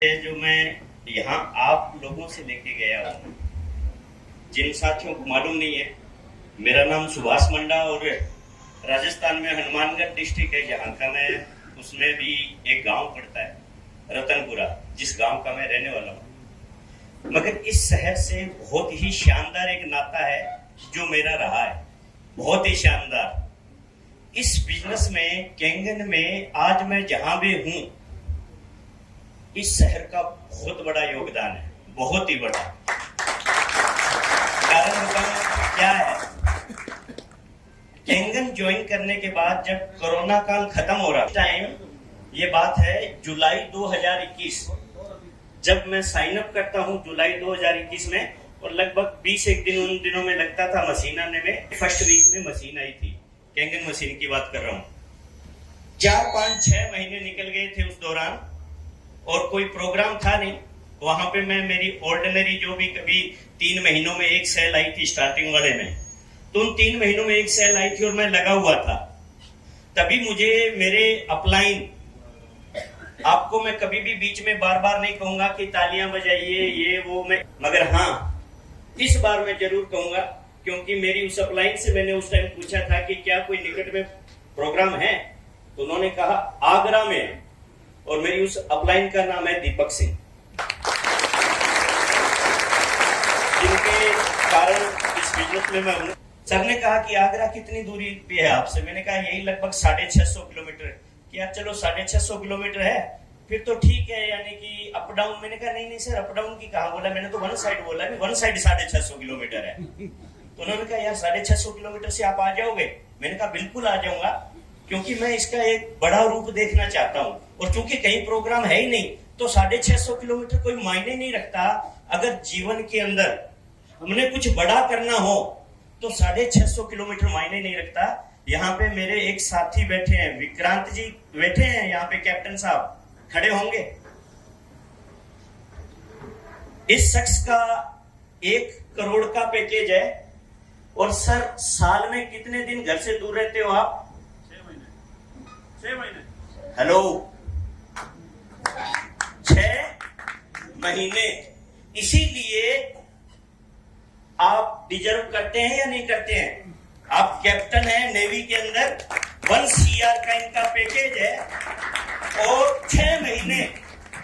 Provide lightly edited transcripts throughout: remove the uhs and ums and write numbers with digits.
जो मैं यहाँ आप लोगों से लेके गया हूँ, जिन साथियों को मालूम नहीं है, मेरा नाम सुभाष मंडा और राजस्थान में हनुमानगढ़ डिस्ट्रिक्ट है जहाँ का मैं, उसमें भी एक गांव पड़ता है रतनपुरा, जिस गांव का मैं रहने वाला हूँ। मगर इस शहर से बहुत ही शानदार एक नाता है जो मेरा रहा है, बहुत ही शानदार। इस बिजनेस में, केंगन में आज मैं जहां भी हूं, इस शहर का बहुत बड़ा योगदान है, बहुत ही बड़ा। कारण बताऊं क्या है? केंगन ज्वाइन करने के बाद जब कोरोना काल खत्म हो रहा टाइम, ये बात है जुलाई 2021, जब मैं साइन अप करता हूं जुलाई 2021 में, और लगभग 20 एक दिन उन दिनों में लगता था मशीन आने में। फर्स्ट वीक में मशीन आई थी, केंगन मशीन की बात कर रहा हूं। 4, 5, 6 महीने निकल गए थे उस दौरान, और कोई प्रोग्राम था नहीं वहां पे। मैं मेरी ऑर्डिनरी जो भी कभी 3 महीनों में एक सेल आई थी स्टार्टिंग वाले में, तो उन 3 महीनों में एक सेल आई थी और मैं लगा हुआ था। तभी मुझे मेरे अपलाइन, आपको मैं कभी भी बीच में बार बार नहीं कहूंगा कि तालियां बजाइए ये वो, मैं, मगर हाँ इस बार मैं जरूर कहूंगा, क्योंकि मेरी उस अपलाइन से मैंने उस टाइम पूछा था कि क्या कोई निकट में प्रोग्राम है, तो उन्होंने कहा आगरा में, और मेरी उस अपलाइन का नाम है दीपक सिंह, जिनके कारण इस बिजनेस में मैं हूं। सर ने कहा कि आगरा कितनी दूरी पे है आपसे? मैंने कहा यही लगभग 650 किलोमीटर। क्या चलो 650 किलोमीटर है फिर तो ठीक है, यानी कि अप डाउन। मैंने कहा नहीं सर, अप डाउन की कहा बोला, मैंने तो वन साइड बोला, वन साइड 650 किलोमीटर है। तो उन्होंने कहा यार 650 किलोमीटर से आप आ जाओगे? मैंने कहा बिल्कुल आ जाऊंगा, क्योंकि मैं इसका एक बड़ा रूप देखना चाहता हूं, और चूंकि कहीं प्रोग्राम है ही नहीं, तो 650 किलोमीटर कोई मायने नहीं रखता। अगर जीवन के अंदर हमने कुछ बड़ा करना हो तो 650 किलोमीटर मायने नहीं रखता। यहाँ पे मेरे एक साथी बैठे हैं, विक्रांत जी बैठे हैं यहाँ पे, कैप्टन साहब खड़े होंगे। इस शख्स का 1 करोड़ का पैकेज है। और सर साल में कितने दिन घर से दूर रहते हो आप? 6 महीने। हेलो, 6 महीने। इसीलिए आप डिजर्व करते हैं या नहीं करते हैं? आप कैप्टन हैं नेवी के अंदर, 1 CR का इनका पैकेज है, और 6 महीने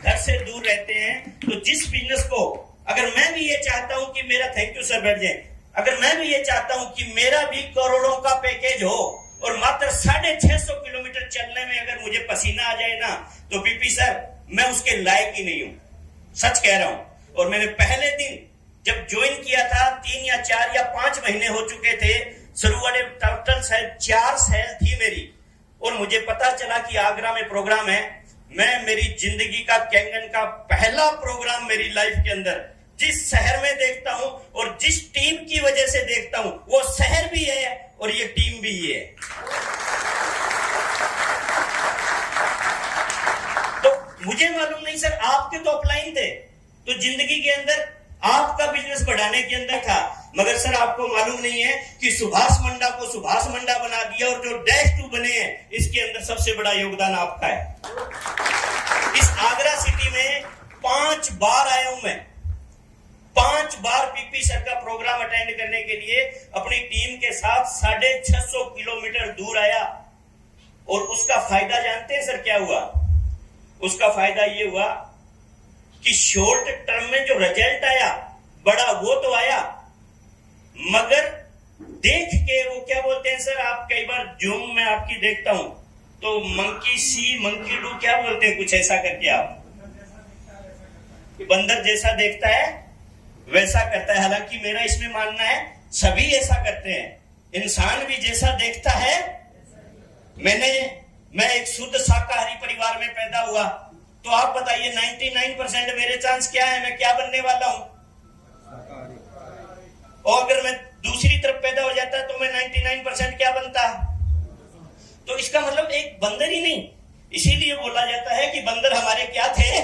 घर से दूर रहते हैं। तो जिस बिजनेस को, अगर मैं भी ये चाहता हूं कि मेरा, थैंक यू सर, बैठ जाए, अगर मैं भी ये चाहता हूं कि मेरा भी करोड़ों का पैकेज हो, और मात्र 650 किलोमीटर चलने में अगर मुझे पसीना आ जाए ना, तो पीपी सर मैं उसके लायक ही नहीं हूं, सच कह रहा हूं। और मैंने पहले दिन जब ज्वाइन किया था, 3 या 4 या 5 महीने हो चुके थे, शुरू वाले टोटल शायद 4 सेल थी मेरी, और मुझे पता चला कि आगरा में प्रोग्राम है। मैं मेरी जिंदगी का, केंगन का पहला प्रोग्राम मेरी लाइफ के अंदर जिस शहर में देखता हूं और जिस टीम की वजह से देखता हूं, वो शहर भी है और ये टीम भी है। तो मुझे मालूम नहीं सर, आपके तो अपलाइन थे, तो जिंदगी के अंदर आपका बिजनेस बढ़ाने के अंदर था, मगर सर आपको मालूम नहीं है कि सुभाष मंडा को सुभाष मंडा बना दिया, और जो -2 बने हैं इसके अंदर सबसे बड़ा योगदान आपका है। इस आगरा सिटी में 5 बार आया हूं मैं, 5 बार पीपी सर का प्रोग्राम अटेंड करने के लिए अपनी टीम के साथ 650 किलोमीटर दूर आया। और उसका फायदा जानते हैं सर क्या हुआ? उसका फायदा ये हुआ कि शॉर्ट टर्म में जो रिजल्ट आया बड़ा, वो तो आया, मगर देख के, वो क्या बोलते हैं सर, आप कई बार जूम में आपकी देखता हूं तो मंकी सी मंकी डू क्या बोलते हैं, कुछ ऐसा करके आप, बंदर जैसा देखता है वैसा करता है। हालांकि मेरा इसमें मानना है सभी ऐसा करते हैं, इंसान भी जैसा देखता है। मैं एक शुद्ध शाकाहारी परिवार में पैदा हुआ, तो आप बताइए 99% मेरे चांस क्या है, मैं क्या बनने वाला हूं? और अगर मैं दूसरी तरफ पैदा हो जाता तो मैं 99% क्या बनता? तो इसका मतलब एक बंदर ही नहीं, इसीलिए बोला जाता है कि बंदर हमारे क्या थे?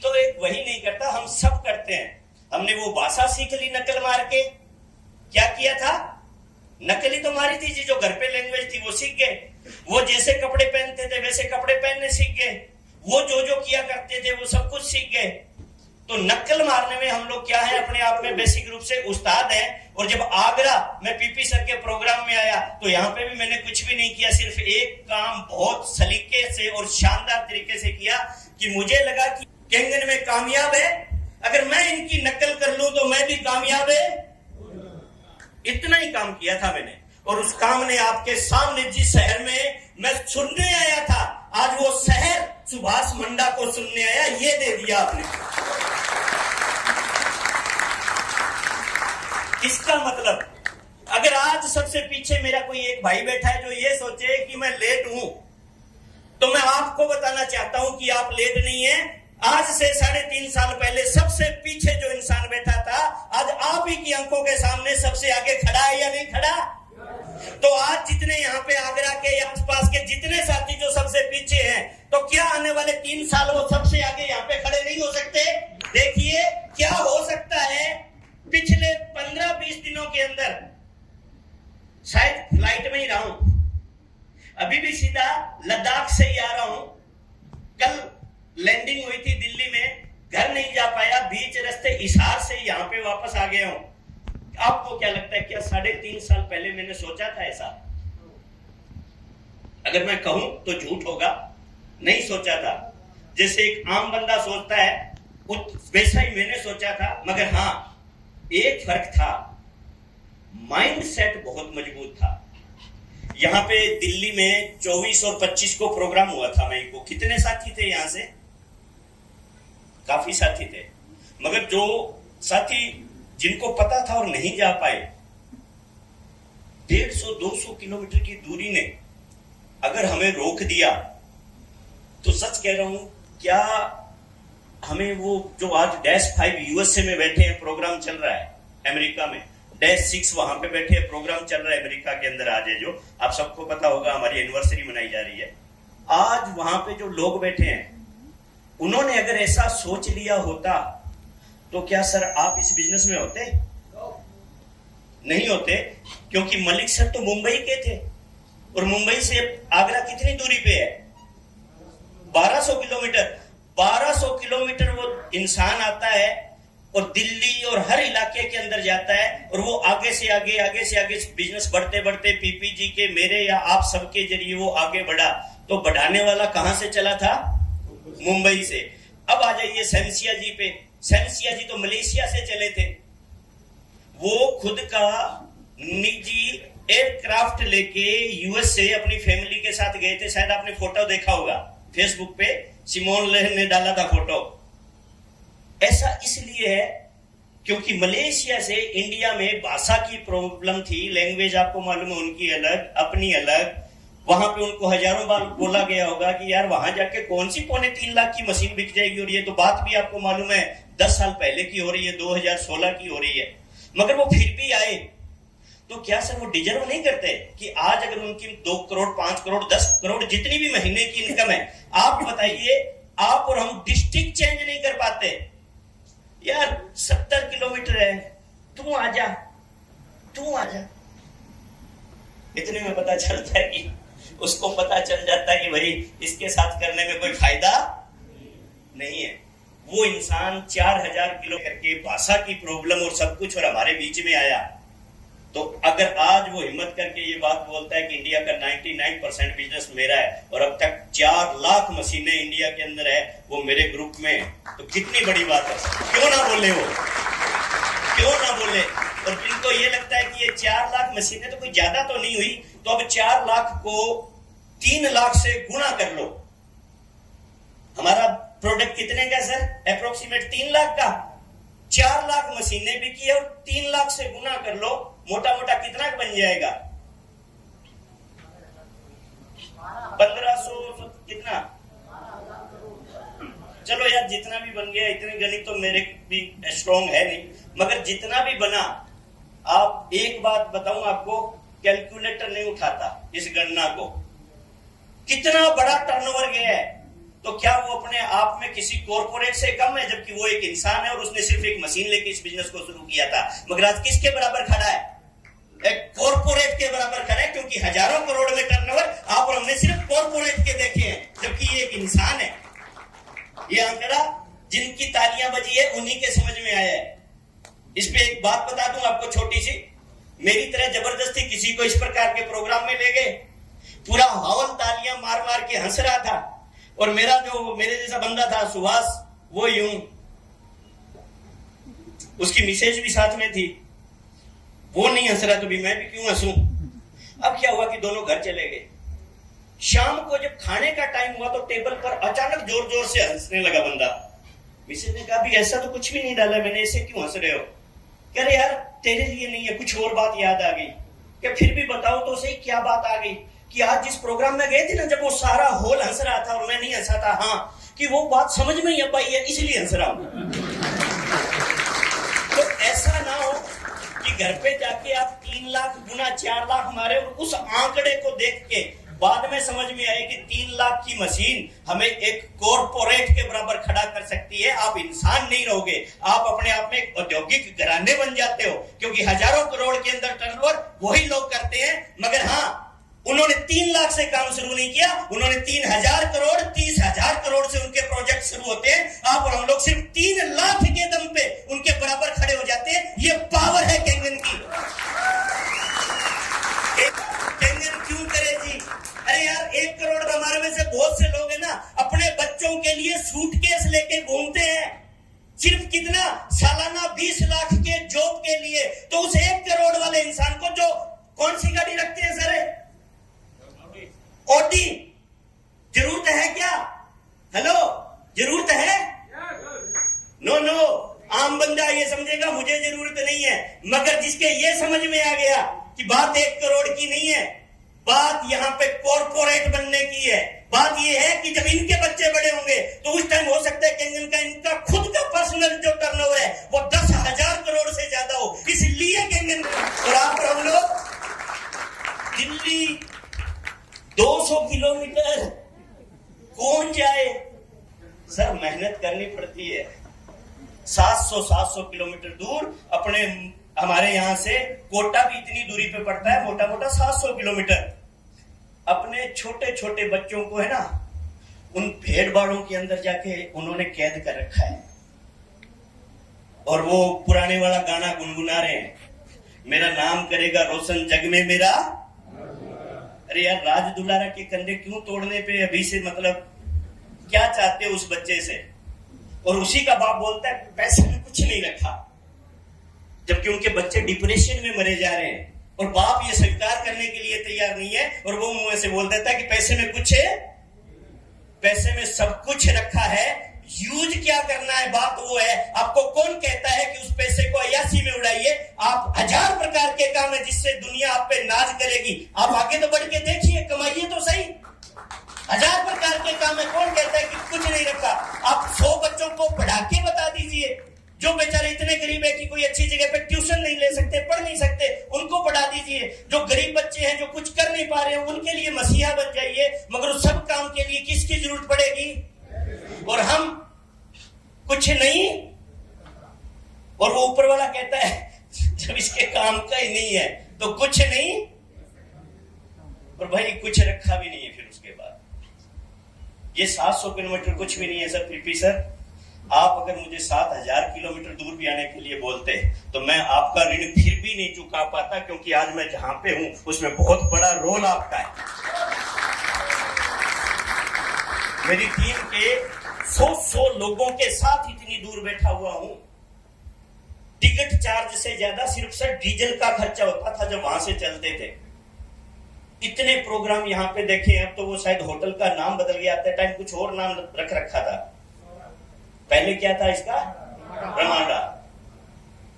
तो एक वही नहीं करता, हम सब करते हैं। हमने वो भाषा सीख ली नकल मार के, क्या किया था? नकली तो मारी थी, जो घर पे लैंग्वेज थी वो सीख गए। वो जैसे कपड़े पहनते थे वैसे कपड़े पहनने सीख गए। वो जो किया करते थे वो सब कुछ सीख गए। तो नक्कल मारने में हम लोग क्या है, अपने आप में बेसिक रूप से उस्ताद हैं। और जब आगरा में पीपी सर के प्रोग्राम में आया तो यहाँ पे भी मैंने कुछ भी नहीं किया, सिर्फ एक काम बहुत सलीके से और शानदार तरीके से किया कि मुझे लगा कि केंगन में कामयाब है, अगर मैं इनकी नकल कर लूं तो मैं भी कामयाब है। इतना ही काम किया था मैंने, और उस काम ने आपके सामने जिस शहर में मैं सुनने आया था, आज वो शहर सुभाष मंडा को सुनने आया, ये दे दिया आपने। इसका मतलब अगर आज सबसे पीछे मेरा कोई एक भाई बैठा है जो ये सोचे कि मैं लेट हूं, तो मैं आपको बताना चाहता हूं कि आप लेट नहीं है। आज से 3.5 साल पहले सबसे पीछे जो इंसान बैठा था, आज आप ही की आंखों के सामने सबसे आगे खड़ा है या नहीं खड़ा? तो आज जितने यहाँ पे आगरा के आसपास के जितने साथी जो सबसे पीछे हैं, तो क्या आने वाले 3 साल वो सबसे आगे यहाँ पे खड़े नहीं हो सकते? देखिए क्या हो सकता है। पिछले 15-20 दिनों के अंदर शायद फ्लाइट में ही रहा हूं, अभी भी सीधा लद्दाख से ही आ रहा हूं। कल लैंडिंग हुई थी दिल्ली में, घर नहीं जा पाया, बीच रास्ते हिसार से यहां पे वापस आ गया हूं। आपको क्या लगता है, क्या 3.5 साल पहले मैंने सोचा था ऐसा? अगर मैं कहूं तो झूठ होगा, नहीं सोचा था। जैसे एक आम बंदा सोचता है वैसा ही मैंने सोचा था, मगर हाँ एक फर्क था, माइंड सेट बहुत मजबूत था। यहां पे दिल्ली में 24 और 25 को प्रोग्राम हुआ था मई को। कितने साथी थे यहां से? काफी साथी थे, मगर जो साथी जिनको पता था और नहीं जा पाए, 150-200 किलोमीटर की दूरी ने अगर हमें रोक दिया, तो सच कह रहा हूं, क्या हमें वो जो आज -5 यूएसए में बैठे हैं, प्रोग्राम चल रहा है अमेरिका में, -6 वहां पे बैठे हैं, प्रोग्राम चल रहा है अमेरिका के अंदर आज है, जो आप सबको पता होगा, हमारी एनिवर्सरी मनाई जा रही है। आज वहां पे जो लोग बैठे हैं, उन्होंने अगर ऐसा सोच लिया होता, तो क्या सर आप इस बिजनेस में होते? नहीं होते, क्योंकि मलिक सर तो मुंबई के थे, और मुंबई से आगरा कितनी दूरी पे है? 1200 किलोमीटर। 1200 किलोमीटर वो इंसान आता है और दिल्ली और हर इलाके के अंदर जाता है, और वो आगे से आगे बिजनेस बढ़ते बढ़ते पीपीजी के, मेरे या आप सबके जरिए वो आगे बढ़ा। तो बढ़ाने वाला कहां से चला था? मुंबई से। अब आ जाइए सेंसिया जी पे। सेंसिया जी तो मलेशिया से चले थे। वो खुद का निजी एयरक्राफ्ट लेके यूएस से अपनी फैमिली के साथ गए थे। शायद आपने फोटो देखा होगा फेसबुक पे, सिमोन लेह ने डाला था फोटो। ऐसा इसलिए है क्योंकि मलेशिया से इंडिया में भाषा की प्रॉब्लम थी, लैंग्वेज आपको मालूम है उनकी अलग, अपनी अलग। वहां पे उनको हजारों बार बोला गया होगा कि यार वहां जाके कौन सी 3.25 लाख की मशीन बिक जाएगी, और ये तो बात भी आपको मालूम है 10 साल पहले की हो रही है, 2016 की हो रही है। मगर वो फिर भी आए। तो क्या सर वो डिजर्व नहीं करते कि आज अगर उनकी 2 करोड़ 5 करोड़ 10 करोड़ जितनी भी महीने की इनकम है, आप बताइए, आप और हम डिस्ट्रिक्ट चेंज नहीं कर पाते? यार 70 किलोमीटर है, तू आजा। इतने में पता चलता है कि उसको पता चल जाता है कि भाई इसके साथ करने में कोई फायदा नहीं है। वो इंसान 4000 किलो करके भाषा की प्रॉब्लम और सब कुछ और हमारे बीच में आया। तो अगर आज वो हिम्मत करके ये बात बोलता है कि इंडिया का 99% बिजनेस मेरा है और अब तक 4 लाख मशीनें इंडिया के अंदर है, वो मेरे ग्रुप में, तो कितनी बड़ी बात है। क्यों ना बोले वो, क्यों ना बोले। और जिनको ये लगता है कि ये 4 लाख मशीनें तो कोई ज्यादा तो नहीं हुई, तो अब 4 लाख को 3 लाख से गुणा कर लो। हमारा प्रोडक्ट कितने का सर? अप्रोक्सीमेट 3 लाख का। 4 लाख मशीनें बिकी और 3 लाख से गुना कर लो, मोटा मोटा कितना बन जाएगा? 1500 कितना? चलो यार जितना भी बन गया, इतनी गणित तो मेरे भी स्ट्रॉन्ग है नहीं, मगर जितना भी बना, आप एक बात बताऊं आपको, कैलकुलेटर नहीं उठाता इस गणना को। कितना बड़ा टर्नओवर गया है। तो क्या वो अपने आप में किसी कॉर्पोरेट से कम है? जबकि वो एक इंसान है और उसने सिर्फ एक मशीन लेके इस बिजनेस को शुरू किया था। मगर आज किसके बराबर खड़ा है? एक कॉर्पोरेट के बराबर खड़ा है, क्योंकि हजारों करोड़ में टर्नओवर आप और हमने सिर्फ कॉर्पोरेट के देखे हैं, जबकि ये एक इंसान है। ये आंकड़ा जिनकी तालियां बजी है उन्हीं के समझ में आया है। इस पे एक बात बता दूं आपको छोटी सी, मेरी तरह जबरदस्ती किसी को इस प्रकार के प्रोग्राम में ले गए, पूरा हवन तालियां मार मार के हंस रहा था, और मेरे जैसा बंदा था सुभाष, वो यूं, उसकी मिसेज भी साथ में थी, वो नहीं हंस रहा तो भी मैं भी क्यों हंसूं। अब क्या हुआ कि दोनों घर चले गए। शाम को जब खाने का टाइम हुआ तो टेबल पर अचानक जोर जोर से हंसने लगा बंदा। मिसेज ने कहा भी ऐसा तो कुछ भी नहीं डाला मैंने, ऐसे क्यों हंस रहे हो? कह रहे यार तेरे लिए नहीं है, कुछ और बात याद आ गई। क्या फिर भी बताओ तो सही क्या बात आ गई? कि आज जिस प्रोग्राम में गए थे ना, जब वो सारा हॉल हंस रहा था और मैं नहीं हंसा था, हाँ, कि वो बात समझ में ही अब आई है इसलिए हंस रहा हूं। तो ऐसा ना हो कि घर पे जाके आप 3 लाख गुना 4 लाख मारे और उस आंकड़े को देख के बाद में समझ में आए कि 3 लाख की मशीन हमें एक कॉरपोरेट के बराबर खड़ा कर सकती है। आप इंसान नहीं रहोगे, आप अपने आप में एक औद्योगिक घराने बन जाते हो, क्योंकि हजारों करोड़ के अंदर टर्नओवर वही लोग करते हैं। मगर हाँ, उन्होंने 3 लाख से काम शुरू नहीं किया, उन्होंने 3000 करोड़ 30,000 करोड़ से उनके प्रोजेक्ट शुरू होते हैं। आप और हम लोग सिर्फ 3 लाख के दम पे उनके बराबर खड़े हो जाते हैं। ये पावर है कैंगन की। कैंगन क्यों करे जी? अरे यार 1 करोड़ हमारे में से बहुत से लोग हैं ना, अपने बच्चों के लिए सूटकेस लेके घूमते हैं, सिर्फ कितना सालाना 20 लाख के जॉब के लिए। तो उस 1 करोड़ वाले इंसान को जो कौन सी गाड़ी रखते हैं सर? ऑडी। जरूरत है क्या? हेलो, जरूरत है? नो नो, आम बंदा ये समझेगा मुझे जरूरत नहीं है। मगर जिसके ये समझ में आ गया कि बात 1 करोड़ की नहीं है, बात यहाँ पे कॉर्पोरेट बनने की है। बात ये है कि जब इनके बच्चे बड़े होंगे तो उस टाइम हो सकता है कैंगन का इनका खुद का पर्सनल जो टर्नओवर है वो 10,000 करोड़ से ज्यादा हो। इसलिए कैंगन और आप हम लोग दिल्ली 200 किलोमीटर कौन जाए सर? मेहनत करनी पड़ती है। 700 किलोमीटर दूर अपने हमारे यहां से कोटा भी इतनी दूरी पे पड़ता है, मोटा मोटा 700 किलोमीटर। अपने छोटे छोटे बच्चों को है ना, उन भेड़ बाड़ों के अंदर जाके उन्होंने कैद कर रखा है, और वो पुराने वाला गाना गुनगुना रहे हैं, मेरा नाम करेगा रोशन जग में मेरा। अरे यार, राज दुलारा के कंधे क्यों तोड़ने पे अभी से, मतलब क्या चाहते हो उस बच्चे से? और उसी का बाप बोलता है पैसे में कुछ नहीं रखा, जबकि उनके बच्चे डिप्रेशन में मरे जा रहे हैं और बाप ये स्वीकार करने के लिए तैयार नहीं है। और वो मुंह से बोल देता है कि पैसे में कुछ है, पैसे में सब कुछ रखा है, यूज क्या करना है बात वो है। आपको कौन कहता है कि उस पैसे को अय्यासी में उड़ाइए? आप 1000 प्रकार के काम है जिससे दुनिया आप पे नाज करेगी। आप आगे तो बढ़ के देखिए, कमाइए तो सही। 1000 प्रकार के काम है, कौन कहता है कि कुछ नहीं रखा? आप 100 बच्चों को पढ़ा के बता दीजिए, जो बेचारे इतने गरीब है कि कोई अच्छी जगह पे ट्यूशन नहीं ले सकते, पढ़ नहीं सकते, उनको पढ़ा दीजिए। जो गरीब बच्चे हैं, जो कुछ कर नहीं पा रहे हैं, उनके लिए मसीहा बन जाइए। मगर उस सब काम के लिए किसकी जरूरत पड़ेगी? और हम कुछ नहीं, और वो ऊपर वाला कहता है जब इसके काम का ही नहीं है तो कुछ नहीं, और भाई कुछ रखा भी नहीं है। फिर उसके बाद ये 700 किलोमीटर कुछ भी नहीं है सर। पीपी सर, आप अगर मुझे 7000 किलोमीटर दूर भी आने के लिए बोलते तो मैं आपका ऋण फिर भी नहीं चुका पाता, क्योंकि आज मैं जहां पे हूं उसमें बहुत बड़ा रोल आपका है। मेरी टीम के 100 लोगों के साथ इतनी दूर बैठा हुआ हूं। टिकट चार्ज से ज्यादा सिर्फ सर डीजल का खर्चा होता था जब वहां से चलते थे। इतने प्रोग्राम यहाँ पे देखे। अब तो वो शायद होटल का नाम बदल गया, था टाइम कुछ और नाम रख रखा था। पहले क्या था इसका? रमाडा।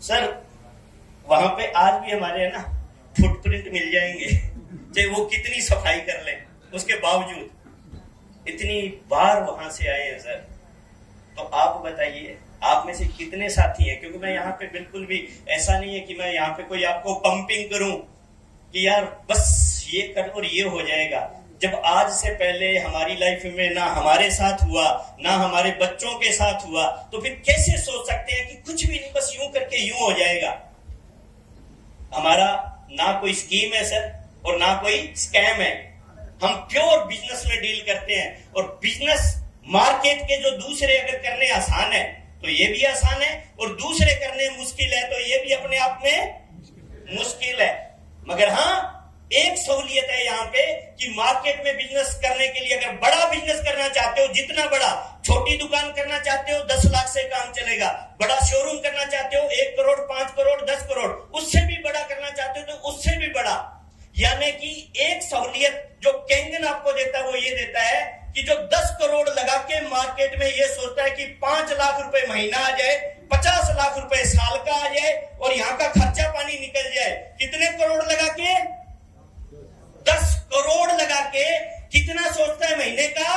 सर वहां पे आज भी हमारे है ना फुटप्रिंट मिल जाएंगे, चाहे वो कितनी सफाई कर ले, उसके बावजूद इतनी बार वहां से आए हैं सर। तो आप बताइए, आप में से कितने साथी हैं? क्योंकि मैं यहाँ पे बिल्कुल भी ऐसा नहीं है कि मैं यहाँ पे कोई आपको पंपिंग करूं कि यार बस ये कर और ये हो जाएगा। जब आज से पहले हमारी लाइफ में ना हमारे साथ हुआ, ना हमारे बच्चों के साथ हुआ, तो फिर कैसे सोच सकते हैं कि कुछ भी नहीं, बस यूं करके यूं हो जाएगा? हमारा ना कोई स्कीम है सर और ना कोई स्कैम है। हम प्योर बिजनेस में डील करते हैं, और बिजनेस मार्केट के जो दूसरे अगर करने आसान है तो ये भी आसान है, और दूसरे करने मुश्किल है तो ये भी अपने आप में मुश्किल है। मगर हाँ, एक सहूलियत है यहाँ पे कि मार्केट में बिजनेस करने के लिए अगर बड़ा बिजनेस करना चाहते हो, जितना बड़ा, छोटी दुकान करना चाहते हो 10 लाख से काम चलेगा, बड़ा शोरूम करना चाहते हो 1 करोड़ 5 करोड़ 10 करोड़, उससे भी बड़ा करना चाहते हो तो उससे भी बड़ा। यानी कि एक सहूलियत जो कैंगन आपको देता है वो ये देता है कि जो 10 करोड़ लगा के मार्केट में ये सोचता है कि 5 लाख रुपए महीना आ जाए, 50 लाख रुपए साल का आ जाए और यहाँ का खर्चा पानी निकल जाए। कितने करोड़ लगा के? 10 करोड़ लगा के कितना सोचता है महीने का?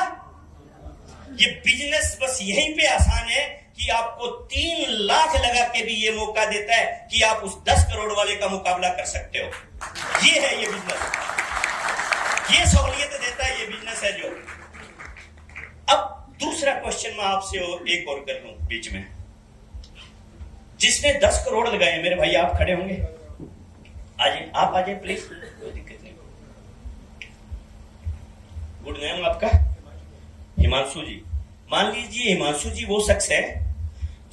ये बिजनेस बस यहीं पे आसान है कि आपको 3 लाख लगा के भी ये मौका देता है कि आप उस 10 करोड़ वाले का मुकाबला कर सकते हो। ये है ये बिजनेस, ये सहूलियत देता है ये बिजनेस है जो। अब दूसरा क्वेश्चन मैं आपसे एक और कर लूं बीच में। जिसने 10 करोड़ लगाए, मेरे भाई आप खड़े होंगे, आइए, आप आ जाए प्लीज, कोई दिक्कत नहीं। गुड नेम आपका? हिमांशु जी। मान लीजिए हिमांशु जी वो शख्स है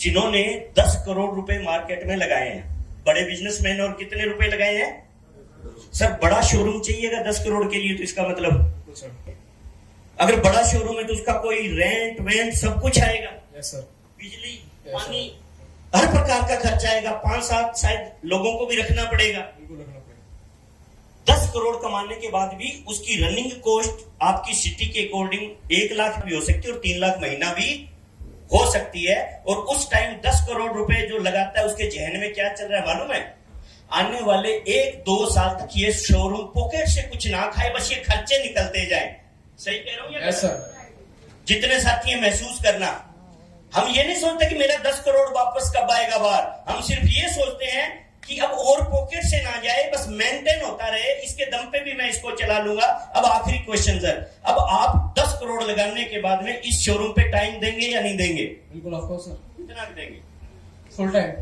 जिन्होंने 10 करोड़ रुपए मार्केट में लगाए हैं, बड़े बिजनेसमैन, और कितने रुपए लगाए हैं? सर बड़ा शोरूम चाहिएगा 10 करोड़ के लिए, तो इसका मतलब अगर बड़ा शोरूम है तो उसका कोई रेंट वेंट सब कुछ आएगा। Yes sir. बिजली पानी हर प्रकार का खर्चा आएगा, 5-7 शायद लोगों को भी रखना पड़ेगा। 10 करोड़ कमाने के बाद भी उसकी रनिंग कॉस्ट आपकी सिटी के अकॉर्डिंग 1 लाख भी हो सकती है और 3 लाख महीना भी हो सकती है। और उस टाइम 10 करोड़ रुपए जो लगाता है उसके जहन में क्या चल रहा है मालूम है? आने वाले 1-2 साल तक ये शोरूम पॉकेट से कुछ ना खाए, बस ये खर्चे निकलते जाए। सही कह रहा हूं या? Yes sir. जितने साथी हैं महसूस करना, हम ये नहीं सोचते कि मेरा 10 करोड़ वापस कब आएगा बाहर, हम सिर्फ ये सोचते हैं कि अब और पॉकेट से ना जाए, बस मेंटेन होता रहे, इसके दम पे भी मैं इसको चला लूंगा। अब आखिरी क्वेश्चन सर, अब आप 10 करोड़ लगाने के बाद में इस शोरूम पे टाइम देंगे या नहीं देंगे? बिल्कुल ऑफ कोर्स सर। कितना देंगे? Full time.